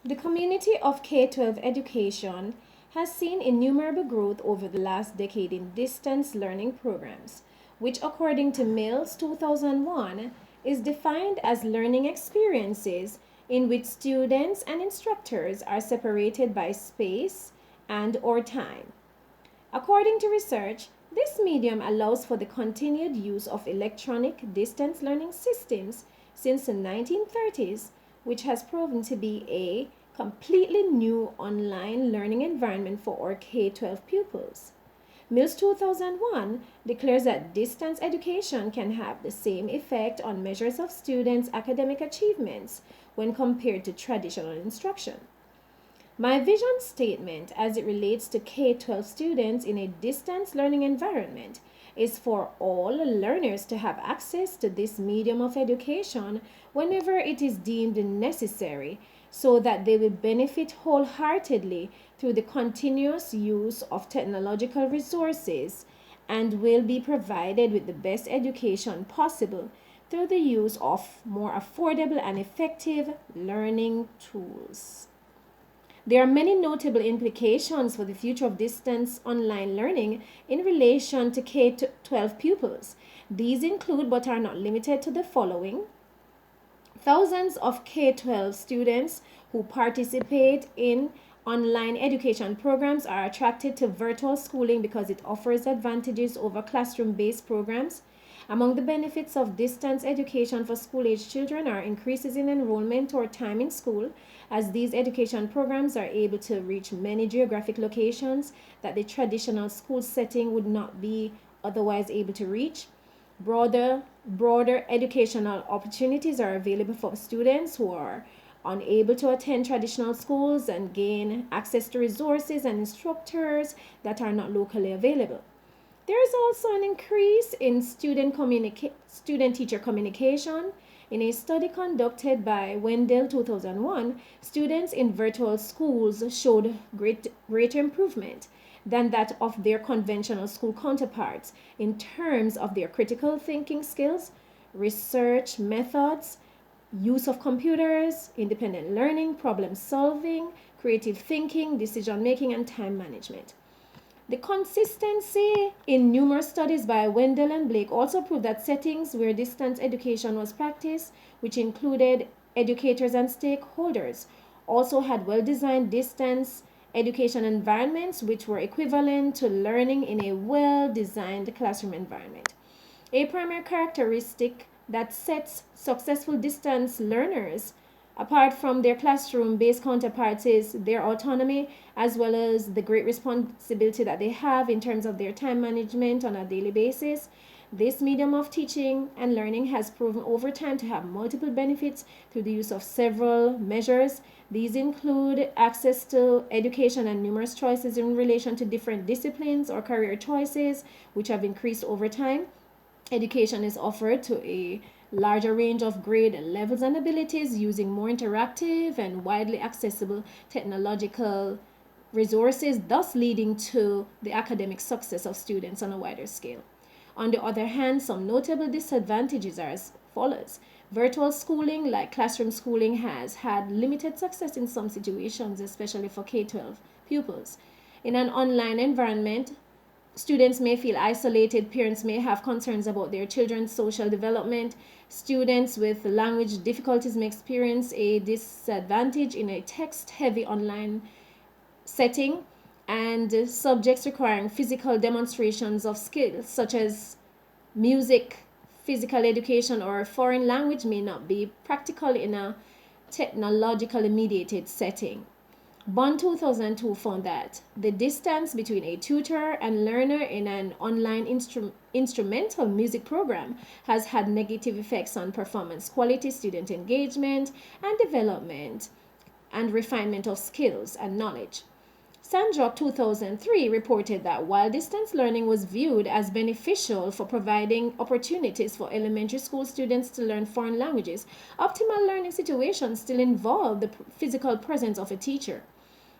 The community of K-12 education has seen innumerable growth over the last decade in distance learning programs, which according to Mills 2001 is defined as learning experiences in which students and instructors are separated by space and or time. According to research, this medium allows for the continued use of electronic distance learning systems since the 1930s, which has proven to be a completely new online learning environment for our K 12 pupils. Mills 2001 declares that distance education can have the same effect on measures of students' academic achievements when compared to traditional instruction. My vision statement as it relates to K 12 students in a distance learning environment is for all learners to have access to this medium of education whenever it is deemed necessary so that they will benefit wholeheartedly through the continuous use of technological resources and will be provided with the best education possible through the use of more affordable and effective learning tools. There are many notable implications for the future of distance online learning in relation to K 12 pupils. These include but are not limited to the following: thousands of K 12 students who participate in online education programs are attracted to virtual schooling because it offers advantages over classroom based programs. Among the benefits of distance education for school age children are increases in enrollment or time in school, as these education programs are able to reach many geographic locations that the traditional school setting would not be otherwise able to reach. Broader educational opportunities are available for students who are unable to attend traditional schools and gain access to resources and instructors that are not locally available. There is also an increase in student teacher communication. In a study conducted by Wendell 2001, students in virtual schools showed greater improvement than that of their conventional school counterparts in terms of their critical thinking skills, research methods, use of computers, independent learning, problem solving, creative thinking, decision making, and time management. The consistency in numerous studies by Wendell and Blake also proved that settings where distance education was practiced, which included educators and stakeholders, also had well designed distance education environments which were equivalent to learning in a well designed classroom environment. A primary characteristic that sets successful distance learners apart from their classroom based counterparts is their autonomy as well as the great responsibility that they have in terms of their time management on a daily basis. This medium of teaching and learning has proven over time to have multiple benefits through the use of several measures. These include access to education and numerous choices in relation to different disciplines or career choices, which have increased over time. Education is offered to a larger range of grade levels and abilities using more interactive and widely accessible technological resources, thus leading to the academic success of students on a wider scale. On the other hand, some notable disadvantages are as follows. Virtual schooling, like classroom schooling, has had limited success in some situations, especially for K 12 pupils. In an online environment, students may feel isolated, parents may have concerns about their children's social development, students with language difficulties may experience a disadvantage in a text heavy online setting, and subjects requiring physical demonstrations of skills such as music, physical education, or foreign language may not be practical in a technologically mediated setting. Bond 2002 found that the distance between a tutor and learner in an online instrumental music program has had negative effects on performance quality, student engagement, and development and refinement of skills and knowledge. Sandrock 2003 reported that while distance learning was viewed as beneficial for providing opportunities for elementary school students to learn foreign languages, optimal learning situations still involve the physical presence of a teacher.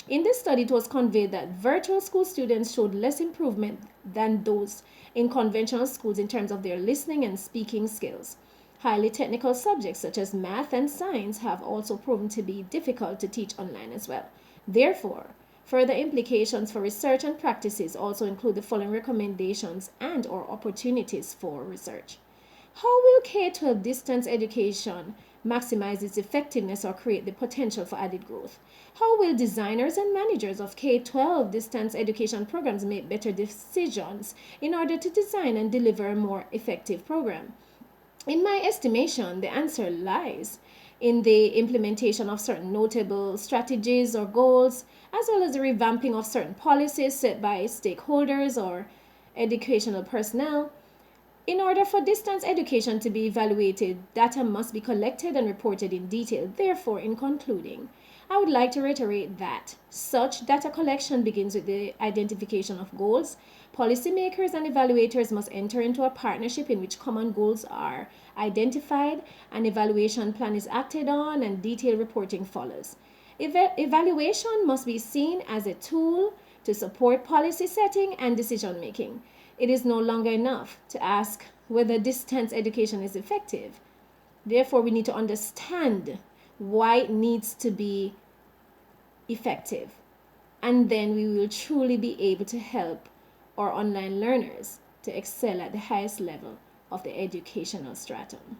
In this study, it was conveyed that virtual school students showed less improvement than those in conventional schools in terms of their listening and speaking skills. Highly technical subjects such as math and science have also proven to be difficult to teach online as well. Therefore, further implications for research and practices also include the following recommendations and or opportunities for research. How will K-12 distance education maximize its effectiveness or create the potential for added growth? How will designers and managers of K-12 distance education programs make better decisions in order to design and deliver a more effective program? In my estimation, the answer lies in the implementation of certain notable strategies or goals, as well as the revamping of certain policies set by stakeholders or educational personnel. In order for distance education to be evaluated, data must be collected and reported in detail. Therefore, in concluding, I would like to reiterate that such data collection begins with the identification of goals. Policymakers and evaluators must enter into a partnership in which common goals are identified, an evaluation plan is acted on, and detailed reporting follows. Evaluation must be seen as a tool to support policy setting and decision making. It is no longer enough to ask whether distance education is effective. Therefore, we need to understand why it needs to be effective. And then we will truly be able to help our online learners to excel at the highest level of the educational stratum.